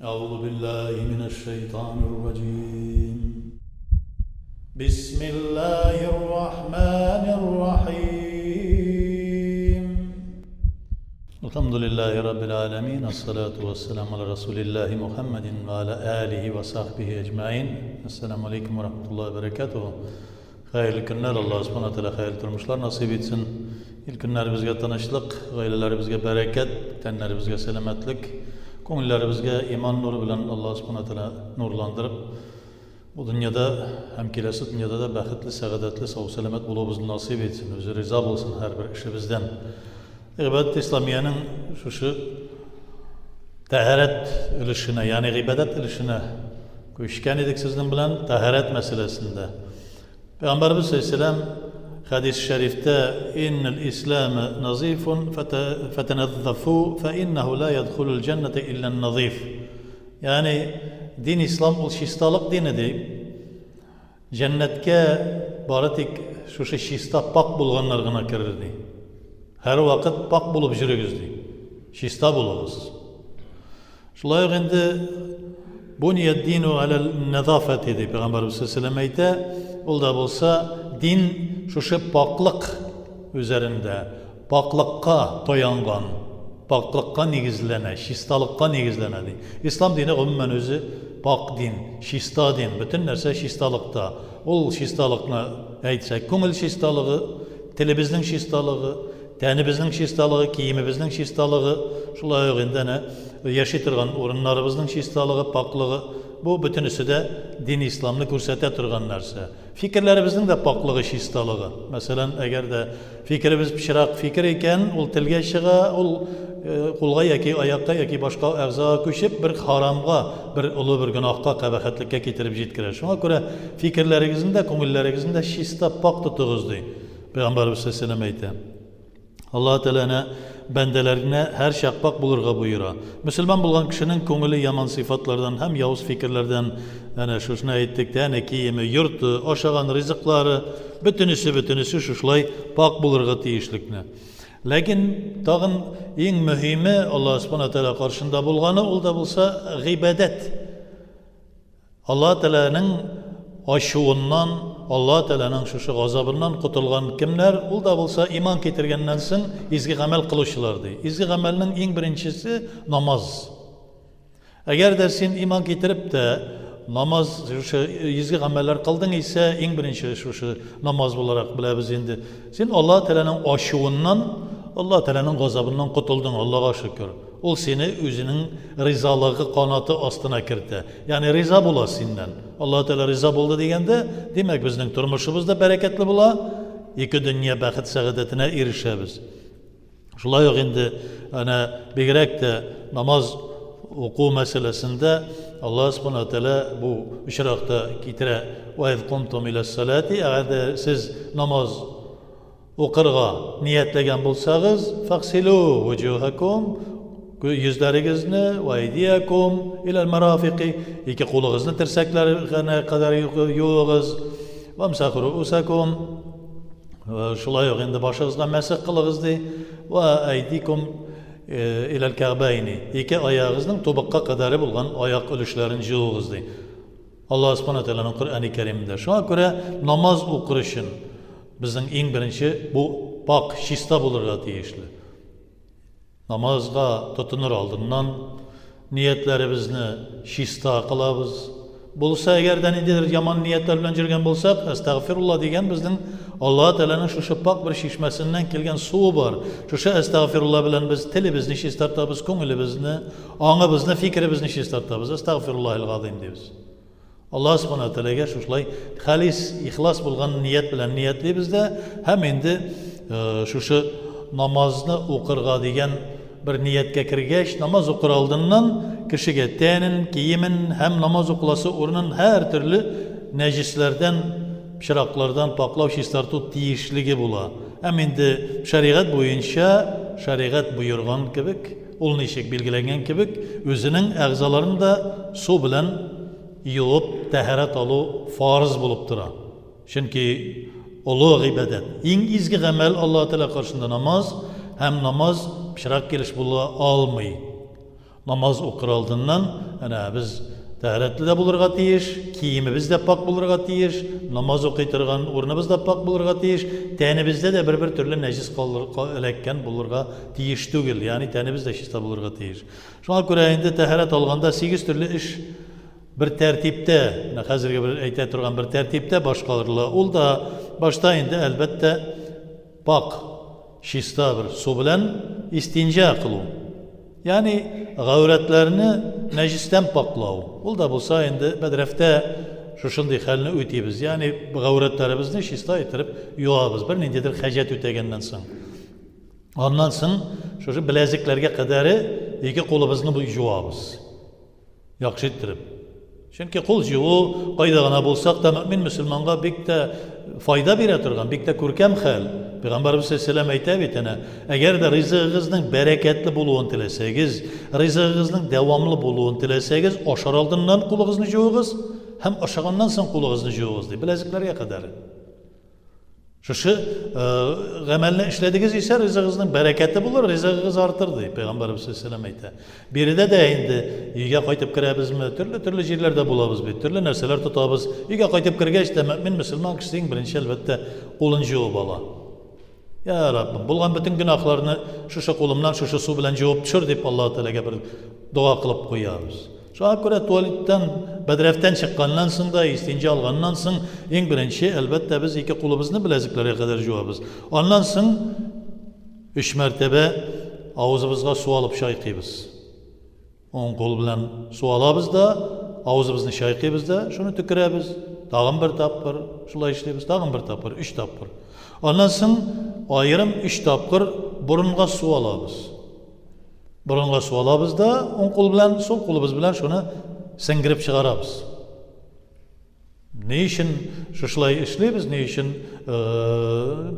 أعوذ بالله من الشيطان الرجيم بسم الله الرحمن الرحيم الحمد لله رب العالمين الصلاة والسلام على رسول الله محمد وعلى آله وصحبه أجمعين السلام عليكم ورحمة الله وبركاته Hayırlı günler, Allah subhanahu teala hayırlı durmuşlar nasip etsin. İlk günler bizge tanışlık, gayreler bizge bereket, tenler bizge selametlik, konuller bizge iman nuru bilen Allah subhanahu teala nurlandırıp, bu dünyada hem kelesi dünyada da baxtli, saadetli, sağ selamet bulubuzun nasip etsin. Özü rıza olsun her bir işi bizden. İbadet İslamiye'nin şu taharet ilişine, yani ibadet ilişine koşkan edik sizden bilen taharet meselesinde. Peygamberimiz Aleyhisselam hadis-i şerifte innel İslam'ı nazifun fetenazzafu fe innehu la yedhulul cennete illen nazif. Yani din İslam ol şistalık dinidir. Cennetke baratik şu şista pak bulganlar gına kirirdi. Her vakit pak bulup jürügüzdü. Şista buluguz. Şulay endi buniyed dinu alel nezafet dedi Peygamberimiz Aleyhisselam ayta. Olda bolsa din şu paklık üzerinde, paklıkka toyangan, paklıkka negizlene, şistalıkka negizlenedi. İslam dini umumen özü pak din, şista din, bütün nerse şistalıkta. Ol şistalıkna aytsak, köngül şistalığı, tilibizning şistalığı, tenibizning şistalığı, kiyimibizning şistalığı, şulay öğündene yaşaytırgan orunlarımızning şistalığı, paklığı. Bu bütünüsü de din İslam'ını kursete turgan narsa. Fikirlerimizin de paklığı, şistalığı. Mesela eğer de fikrimiz pişirak fikir iken, ol tilge çığa, ol kulga yaki ayakka yaki başka ağzağa köşüp bir haramga, bir ulu bir günahka, kabahatlikka getirip jetkirer. Şuna göre fikirlerimizin de, köngüllerinizin de şista pak tutuğuzdu. Peygamberimiz Aleyhisselam aytı. Allah Teala'na bendelerine her şakpak bulurga buyura. Müslüman bulgan kişinin köngülü yaman sıfatlardan hem yavuz fikirlerden yani şuna ettik yani kiyimi, yurtu, aşağıdan rızıkları bütünüsü şuşlay pak bulurga tiyişlikne. Lakin tağın en mühimi Allah subhanahu teala karşında bulganı ol da bulsa gıbedet. Allah Teala'nın aşığından Allah Teala'nın şu gazabından kutulgan kimler ol da bulsa iman getirgenden soň izgi amel kılışlardı. İzgi amelinin en birincisi namaz. Eğer de sen iman getirip de namaz şu izgi ameller kıldın ise en birinci şu namaz olarak biliriz endi. Sen Allah Teala'nın aşığından Allah Teala'nın gazabından kutuldun Allah'a şükür. Ol seni özünün rizalığı kanatı astına kirdi. Yani riza bula senden. Allah Teala riza buldu degende demek bizning turmuşumuzda bereketli bula. İki dünya baxt saadetine erişemiz. Şulay yok endi ana bigrek de namaz oku meselesinde Allah subhanahu teala bu işrakta kitire ve iz kuntum ila salati eğer siz namaz okurga niyetleyen bulsanız faksilu vujuhakum yüzlerinizini ve eydiyakum ilal marafiqi iki kolunuzni tirseklerine kadar yuğuz ve msahu ruusakum şulay yok endi başınızga mesih kılığızdı ve eydikum ilal ka'bayni iki ayağınızın tubakka kadar bulgan ayak ölüşlerini yuğuzdu. Allah subhanahu teala'nın Kur'an-ı Kerim'de. Şuna göre namaz okuruşun bizim en birinci bu pak şista bulurga tiyişli. Namazga tutunur aldından niyetlerimizni şista kılabız. Bulsa eğerden indidir yaman niyetler bilen jirgen bulsak estağfirullah degen bizning Allah Teala'nın şu pak bir şişmesinden kelgen suvi var. Şu estağfirullah bilen biz tilimizni şistartabız, köngülimizni, ağımızны, fikrimizni şistartabız. Estağfirullahil azim deymiz. Allah subhanahu teala'ga şuşlay halis, ihlas bulgan niyet bilen niyetli bizde hem endi şu namazni okurga degen bir niyetke kirgeç namaz okur aldından kişiге tenin, kiyimin hem namaz okulası orunun her türlü necislerden, şiraklardan paklav şistartu tiyişligi bula. Hem endi şeriat boyunca şeriat buyurgan kibik, ol nişik bilgilengen kibik, özünün ağzalarını da su bilen yuvup taharat alu farz bulup dura. Çünkü ulu ibadet. En izgi amel Allah Teala karşısında namaz, hem namaz şirak geliş bula almayı. Namaz оқыр алдыннан, біз тәһаратлы да булырга тиеш, киемебез дә пак булырга тиеш, намаз укый торган урыныбыз да пак булырга тиеш, тәнебездә дә бер төрле нәҗис эләккән булырга тиеш түгел, ягъни тәнебез дә чиста булырга тиеш. Шуңа күрә инде тәһарат алганда 8 төрле эш bir тәртиптә, хәзерге бер әйтә торган bir тәртиптә башкарыла. Ул да башта инде әлбәттә пак, чиста бер су белән истинҗа кылу. Yani gavretlerini necisten paklav. Ol da bulsa indi bedrefte şuşunday halini öteybiz. Yani gavretlerimizni şista etirip yuabız. Bir nindedir hacet ötegenden soň. Ondan soň şuşu bileziklerge kadarı iki kolumuzni bu yuabız. Yaxşı ettirip. Çünkü kol yuvu qaydagana bolsak da mümin Müslümanğa bek de fayda bere turgan, bek de көркем hal. Peygamberimiz sallallahu aleyhi ve sellem aytibetine, eğer de rızığınızın bereketli buluğunu tileseniz, rızığınızın devamlı buluğunu tileseniz, aşar aldından kuluğunuzu yuğuz, hem aşağından son kuluğunuzu yuğuz diye bileziklerge kadar. Şuşu gamelini işlediğiniz ise rızığınızın bereketli bulur, rızığınız artır diye Peygamberimiz sallallahu aleyhi ve sellem aytibetine. Biri de indi, uyga qaytib kirabizmi, türlü yerlerde bulabız, türlü narsalar tutabız. Uyga qaytib kirgach de mümin Müslüman kişinin birinci elbette qolunu yuğub ala. Ya Rabbim, bulgan bütün günahlarını şuşa kolumdan şuşa su bilen cevap düşür deyip Allah-u Teala'ya bir dua kılıp koyarız. Şuna göre tuvaletten, bedreften çıkandan sonra da istinci algandan sonra en birinci elbette biz iki kolumuzni bileziklere kadar cevabız. Ondan sonra 3 mertebe ağzımızga su alıp şayqıyız. On kol bilen su alabız da, ağzımızını şayqıyız da, şunu tükürəbiz. Dağın bir tapır, şulay işleybiz, dağın bir tapır, 3 tapır. Ondan sonra ayırım 3 tapır burunga su alabız. Burunga su alabız da, on kol bilen, sol kolumuz bilen şunu singirip çıkarabız. Ne için şuşlay işleybiz, ne için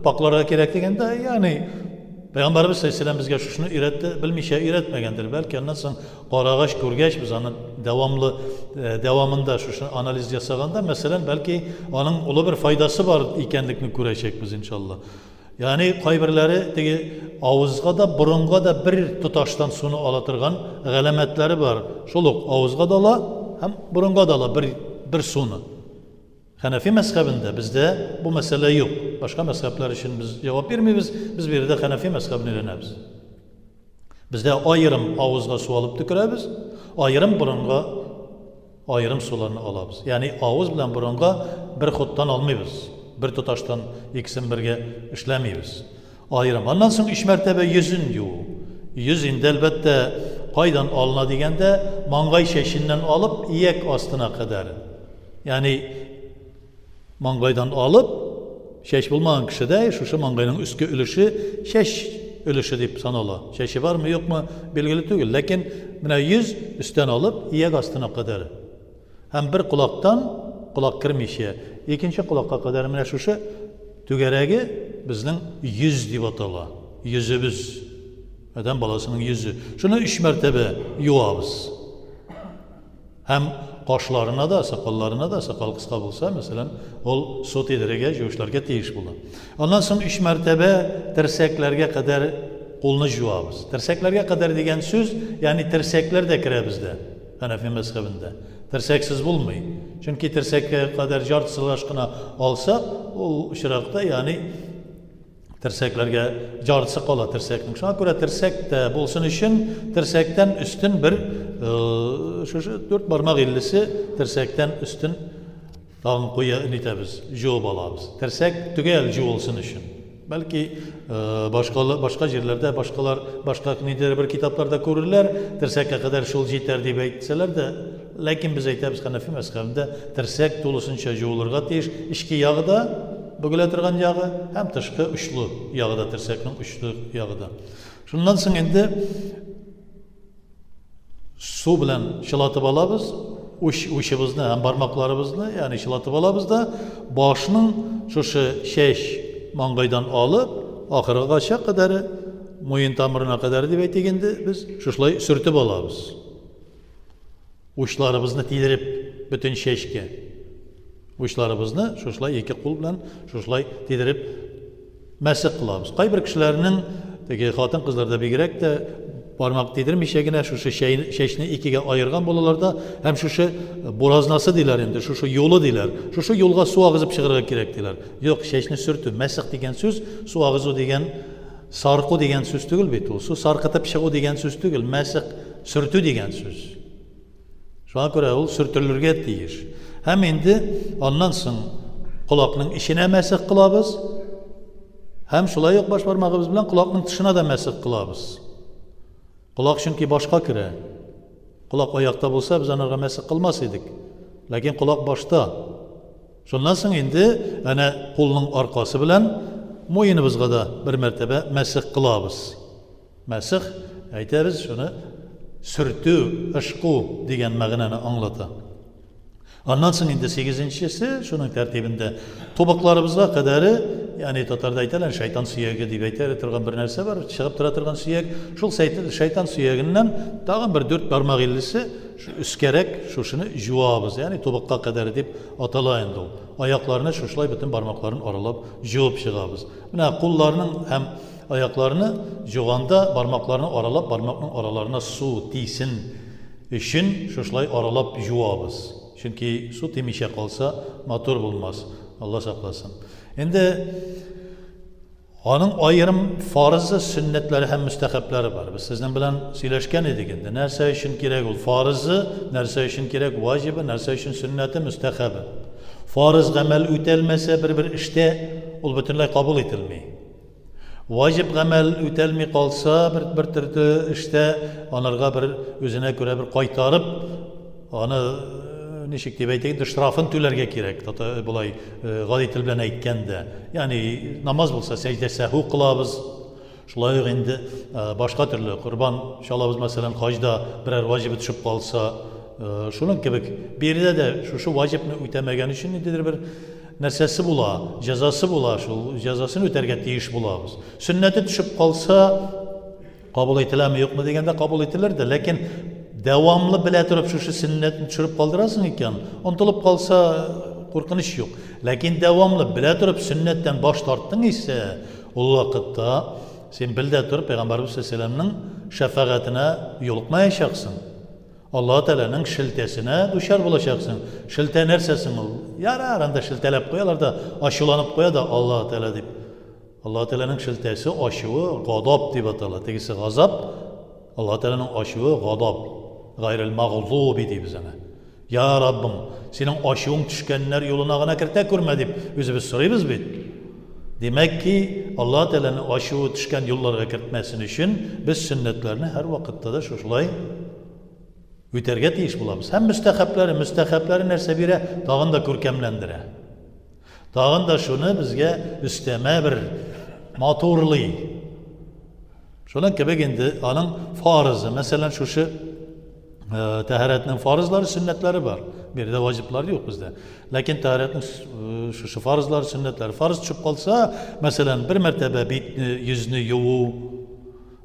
paklara gerek degende, yani Peygamberimiz sallallahu aleyhi ve sellem bizge şunu bilmişe öğretmegendir. Belki ondan sonra qarağaş görgeç biz onun devamında şunu analiz yasaganda mesela belki onun ulu bir faydası var ikenlikini görecek biz inşallah. Yani kaybirleri ağızga da burunga da bir tutaştan sunu alatırgan galametleri var. Şoluk ağızga da ala hem burunga da ala bir sunu. Hanefi mezhebinde bizde bu mesele yok. Başka mezhepler için biz cevap vermeyiz. Biz bir de Hanefi mezhebini öğreniriz. Bizde ayrım ağızga su alıp tükürəbiz, ayrım burunga ayrım sularını alabız. Yani ağız bilen burunga bir xuttan almayız. Bir tutaştan ikisini birge işlemeyiz. Ayrım. Ondan sonra 3 mertebe yüzün diyor. Yüz indi elbette qaydan alına degende mangay şeşinden alıp iyek astına kadar. Yani mangaydan alıp şeş bulmayan kişi de şu mangayının üstü ülüşü şeş ülüşü deyip sanala. Şeşi var mı yok mu belgili değil. Lakin buna yüz üstten alıp iyek astına kadar. Hem bir kulaktan kulak kirmişe, ikinci kulakka kadar buna şu tügeregi bizden yüz deyip atala. Yüzümüz. Adam balasının yüzü. Şunu 3 mertebe yuabız. Hem qaşlarına da, sakallarına da, sakal kısa bulsa mesela ol sot edirege, joşlarga teyiş bulan. Ondan sonra 3 mertebe tirseklerge kadar kolunu juvabız. Tirseklerge kadar degen söz, yani tirsekler de kire bizde, Hanefi mezhebinde. Tirseksiz bulmayın. Çünkü tirsekle kadar jartısılaşkına alsak, o şirakta yani tirseklerge jartısı qala tirsekning. Şuna göre tirsek de bulsun için tirsekten üstün bir şu 4 parmak illisi tirsekten üstün dağın koya nitemiz, job alabız. Tirsek tügel jo olsun için. Belki başka yerlerde başka nider bir kitaplarda görürler, tirseke kadar şol yeter diye aytsalar da, lakin biz aytamiz Hanefi mezhebinde tirsek dolusuncha jo olurga teyiş, içki yağı da bugüle turgan yağı hem tışkı uçlu yağı da tirsekning uçlu yağı da. Şundan soň endi su bilen şılatıp alabız, uçimizni hem barmaklarımızını yani şılatıp alabız da başının şu şeş mangaydan alıp ahırgacha kadar moyun tamirine kadar dep aytganda biz şuşlay sürtüp alabız. Uçlarımızını tidirip bütün şeşke uçlarımızını şuşlay iki kol bilen şuşlay tidirip mesik kılabız. Kay bir kişilerinin hatın kızlarda bigirek de barmak değdirmişe gene şu şeşni ikiye ayırgan bolalarda hem şu boraznası diler endi, şu yolu diler. Şu yolga su ağızıp çıkarga gerek diler. Yok şeşni sürtü, mesik degen söz, su ağızı degen sarqı degen söz tügül bit o. Su sarqıtıp çıgı degen söz tügül, mesik sürtü degen söz. Şuna göre ol sürtülürge deyir. Hem indi anlansın kulakның işine mesik kılabız. Hem şulay yok baş parmağımız bilen kulakның dışına da mesik kılabız. Kulak çünkü başka kire. Kulak ayakta bulsa biz anarga mesik kılmaz idik. Lakin kulak başta. Şundan soň indi ana kulның arkası bilen moyinimizga da bir mertebe mesik kılabız. Mesik aytamiz şunu sürtü, ışqu degan ma'noni anglata. Ondan soň indi 8-nchisi şunun tertibinde tobaklarımızga kadarı yani Tatarda aytalar şeytan suyagi deb aytar turgan bir narsa var. Çıgıp tura turgan suyag. Şol şeytan suyaginden tagın bir 4 barmak illisi şu üskerek şuşunu juvabız. Yani tobakka kadar deb atalayın ol. Ayaklarını şuşlay bütün barmaklarını aralap juvab çıgabız. Mına kullarının hem ayaklarını juganda barmaklarını aralap barmakның aralarına su tiysin için şuşlay aralap juvabız. Çünkü su temişe kalsa motor bulmaz. Allah saklasın. Endi onun ayrım farzı, sünnetleri hem müstehapları var. Biz sizden bilen söyleşken edik endi. Nerse için gerek ol farzı, nerse için gerek vacibi, nerse için sünneti, müstehabı. Farz amel ütelmese bir işte ol bütünlüğü kabul edilmeyi. Vacib amel ütelmi kalsa bir türlü işte onlarga bir özüne göre bir kaytarıp onu nişik deb aytaylik, ışrafın tülerge gerek. Bulay gadi til bilen aytkanda. Yani namaz bulsa secde sahvu kılabız. Şulay endi başka türlü kurban çalabız mesela hajda birer vacibi düşüp kalsa şunun gibi biride de şu vacibni ötemegen için nedir bir nersesi bula, cezası bula, şu cezasını öterge deyiş bulabız. Sünneti düşüp kalsa kabul edilir mi yok mu degende kabul edilir de lakin devamlı bile durup şu sünnetini düşürüp kaldırasın iken unutup kalsa korkunç yok. Lakin devamlı bile durup sünnetten baş tarttın ise o vakitte sen bilde durup Peygamberimiz Aleyhisselam'ın şefaatine yolukmayacaksın. Allah Teala'nın şiltesine düşer bulacaksın. Şilte nersesin ol? Yara aranda şiltelep koyarlar da aşılanıp koya da Allah Teala deyip. Allah Teala'nın şiltesi aşığı gadab deyip atalar. Tegisi gazap Allah Teala'nın aşığı gadab. Gayril mağlubi deyip sana. Ya Rabbim senin aşığın düşkenler yoluna gana kirte kurma deyip özümüz sorayız bit. Demek ki Allah Teala'nın aşığı düşken yollara kirtmesini için biz sünnetlerini her vakitte de şuşlay öterge deyiş bulabız. Hem müstehapları nerse bire dağın da körkemlendire. Dağın da şunu bizge üsteme bir motorlu. Şunun gibi indi anın farzı. Mesela şu taharetinin farzları, sünnetleri var. Bir de vacipleri yok bizde. Lakin taharetinin şu farzları, sünnetleri. Farz çıkıp kalsa mesela bir mertebe yüzünü yuvu,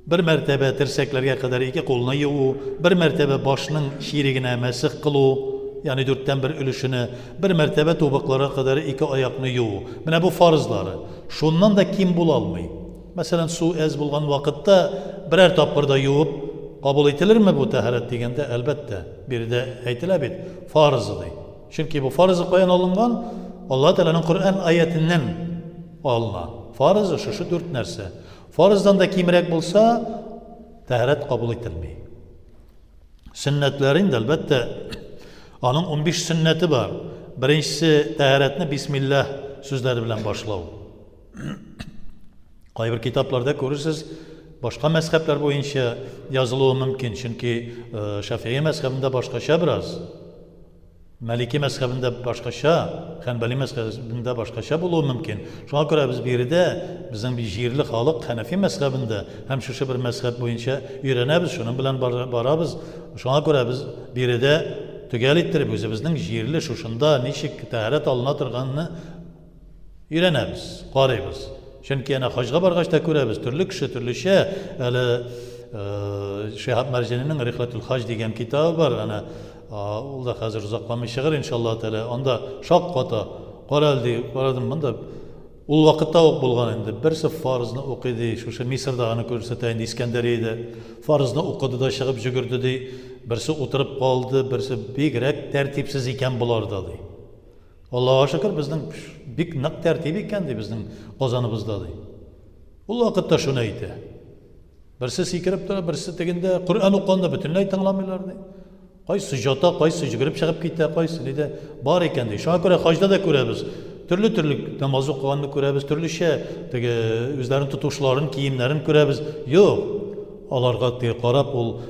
bir mertebe dirseklerge kadar iki koluna yuvu, bir mertebe başının şirigine mesih kılu, yani 4'ten bir ölüşünü, bir mertebe tobaklara kadar iki ayakını yuvu. Buna bu farzları. Şundan da kim bulalmayı? Mesela su ez bulgan vakitte birer tapırda yuvup kabul edilir mi bu taharet degende? Elbette. Bir de aytilabil farzıdır. Çünkü bu farzı koyan alıngan Allah Teala'nın Kur'an ayetinden alına. Farzı şu 4 nerse. Farzdan da kimrek bulsa taharet kabul edilmeyi. Sünnetlerin de elbette onun 15 sünneti var. Birincisi taharetini Bismillah sözleri bilen başlav. Kayber kitaplarda görürsünüz. Başka mezhepler boyunca yazılığı mümkün. Çünkü Şafii mezhebinde başkaşa biraz. Maliki mezhebinde başkaşa, Hanbali mezhebinde başkaşa buluğu mümkün. Şuna göre biz biri de bizim bir jirli halık Hanefi mezhebinde hem şu bir mezhep boyunca öğrenebiz. Şunun bilen barabız. Şuna göre biz biri de tügel ettirip bizden jirli şuşunda nişik taharet alına turganını öğrenebiz, qarayız. Çünkü yani hacga bargaçta görəbiz, türlü kişi, türlü şey. Şehab Merceni'nin Rihletul Hac degen kitabı var. O da hazır uzaklanmış şığır inşallah Teala. Onda şak kata, qaraldı, qaradım bunda Ул вакытта ук булган инде. Берсе фарызны укыды, шушы Мисырда аны күрсәтә инде Искәндәриядә. Фарызны укыды да чыгып жүгерде ди. Берсе утырып калды, берсе бигрәк тәртипсез икән булар да ди. Аллаһка шөкер, безнең бик нык тәртип икән ди безнең Казаныбызда ди. Ул вакытта шуны әйтә. Берсе сикереп тора, берсе тегендә Коръән укганда бөтенләй тыңламыйлар ди. Кайсы жата, кайсы жүгереп чыгып китә, кайсы диде бар икән ди. Шуңа күрә хаҗда да күрәбез. Төрле намаз укыганны күрәбез, төрлечә теге үзләрен тотушларын, киемнәрен күрәбез. Юк. Аларга карап ул,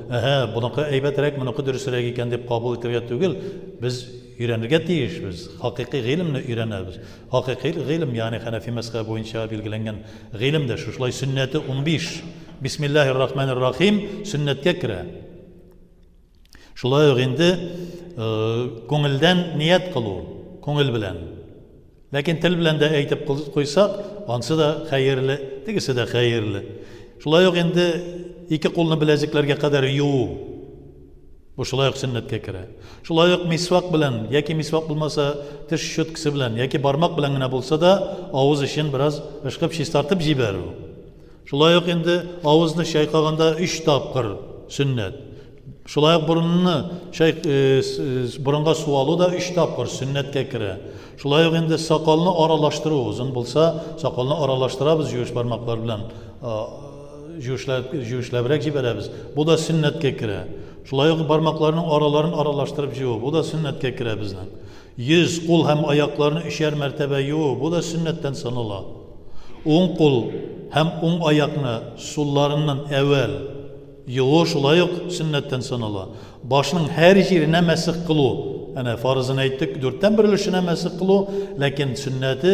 буныкы әйбәтрәк, моныкы дөресрәк икән дип кабул итәргә түгел. Без өйрәнергә тиешбез. Хакыйкый гыйлемне өйрәнәбез. Хакыйкый гыйлем, ягъни Хәнәфи мәзһәбе буенча билгеләнгән гыйлем дә шулай сөннәте 15. Бисмиллаһир-рахманир-рахим сөннәткә керә. Шулай ук инде күңелдән ният кылу, күңел белән. Ләкин тел белән дә әйтеп куйсак, ансы да хәерле, тегесе дә хәерле. Шулай ук инде ике кулны беләзекләргә кадәр юу. Бу шулай ук сөннәткә керә. Шулай ук мисвак белән, яки мисвак булмаса, теш щеткасы белән, яки бармак белән генә булса да, авыз өчен бераз ышкып чистартып җибәрү. Шулай ук инде авызны чайкаганда 3 тапкыр сөннәт. Шулай ук бурынны бурынга су алу да 3 тапкыр сөннәткә керә. Шулай ук инде сакалны аралаштыру, узын булса, сакалны аралаштырабыз юеш бармаклар белән, юешләбрәк җибәрәбез. Бу да сөннәткә керә. Шулай ук бармакларның араларын аралаштырып җыю, бу да сөннәткә керә безнең. Йөз, кул һәм аякларны 3-әр мәртәбә юу, бу да сөннәттән санала. Уң кул һәм уң аякны сулларыннан әвәл юу, шулай ук сөннәттән санала. Башның һәр җиренә мәсех кылу. Әнә фарызын әйттек, 4тән 1 өлешенә мәсех кылу, ләкин сөннәте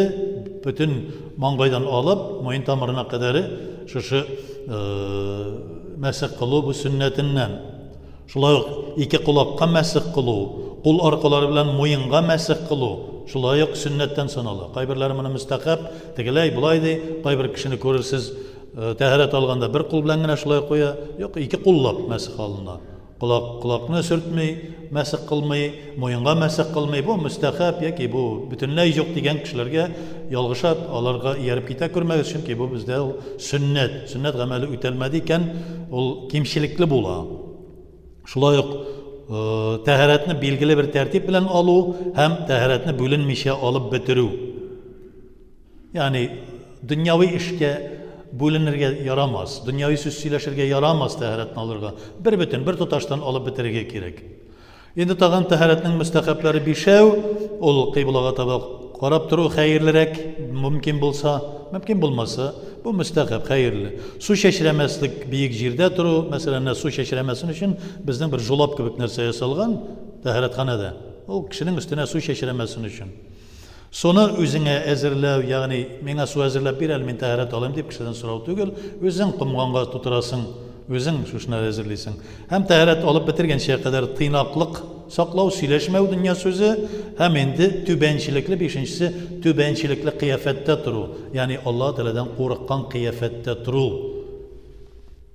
бүтән маңгайдан алып, муен тамырына кадәр шушы мәсех кылу бу сөннәтеннән. Шулай ук ике кулакка мәсех кылу, кул аркалары белән муенга мәсех кылу, шулай ук сөннәттән санала. Кайберләре моны мустахаб, тегеләй булай ди, кайбер кешене күрерсез, тәһарәт алганда бер кул белән генә шулай куя, юк, ике куллап мәсех алына. Кулакны сөртмәй, мәсех кылмый, муенга мәсех кылмый, бу мустахаб яки бу бөтенләй юк дигән кешеләргә ялгышап, аларга ияреп китә күрмәгез, чөнки бу бездә ул сөннәт, сөннәт гамәле үтәлмәде икән, ул кимчелекле була. Шулай ук тәһарәтне билгеле бер тәртип белән алу һәм тәһарәтне бүленмичә алып бетерү. Ягъни дөньяви эшкә бүленергә ярамас, дөньяви сүз сөйләшергә ярамас тәһарәтне алырга. Бер тоташтан алып бетерергә кирәк. Инде тагын тәһарәтнең мустахаблары 5, ул кыйблага таба карап тору хәерлерәк, мөмкин булса, мөмкин булмаса, бу мустахаб хәерле. Су чәчрәмәслек биек җирдә тору, мәсәлән, су чәчрәмәсен өчен безнең бер жулап кебек нәрсә ясалган тәһарәтханәдә. Ул кешенең өстенә су чәчрәмәсен өчен. Соны үзеңә әзерләү, ягъни миңа су әзерләп бир әле, мин тәһарәт алам дип кешедән сорау түгел, үзең комганга тутырасың, үзең шушны әзерлисең. Һәм тәһарәт алып бетергәнчә кадәр тыйнаклык саклау, сөйләшмәү дөнья сүзе, һәм инде түбәнчелекле, 5-нчесе түбәнчелекле кыяфәттә тору, ягъни Аллаһ Тәгаләдән курыккан кыяфәттә тору.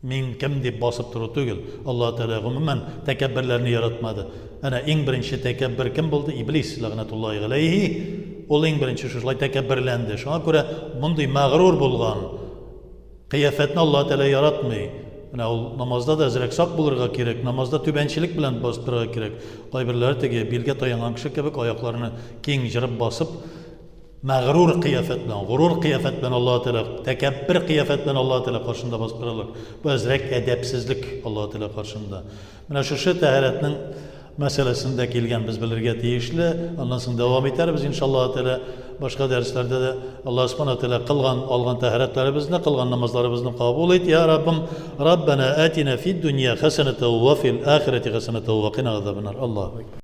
Мин кем дип басып тору түгел. Аллаһ Тәгалә гомумән тәкәбберләрне яратмады. Әнә иң беренче тәкәббер кем булды? Иблис, ләгънәтуллаһи галәйһи. Ул иң беренче шулай тәкәбберләнде. Шуңа күрә мондый мәгърур булган кыяфәтне Аллаһ Тәгалә яратмый. Менә ул намазда да әзрәк сак булырга кирәк, намазда түбәнчелек белән бастырырга кирәк. Кайберләре теге билгә таянган кеше кебек аякларны киң җырып басып, мәгърур кыяфәт белән, горур кыяфәт белән Аллаһ Тәгалә, тәкәббер кыяфәт белән Аллаһ Тәгалә каршында бастыралар. Бу әзрәк әдәпсезлек Аллаһ Тәгалә каршында. Менә шушы тәһарәтнең мәсьәләсендә килгән без белергә тиешле. Аннан соң дәвам итәрбез иншаллаһ Тәгалә. Башка дәресләрдә дә Аллаһ Субханаһу Тәгалә кылган, алган тәһарәтләребезне, кылган намазларыбызны кабул ит. Я Раббым, Раббана атина фид дунья хасанатан ва фил ахирати хасанатан ва кина азабан нар. Аллаһу акбар.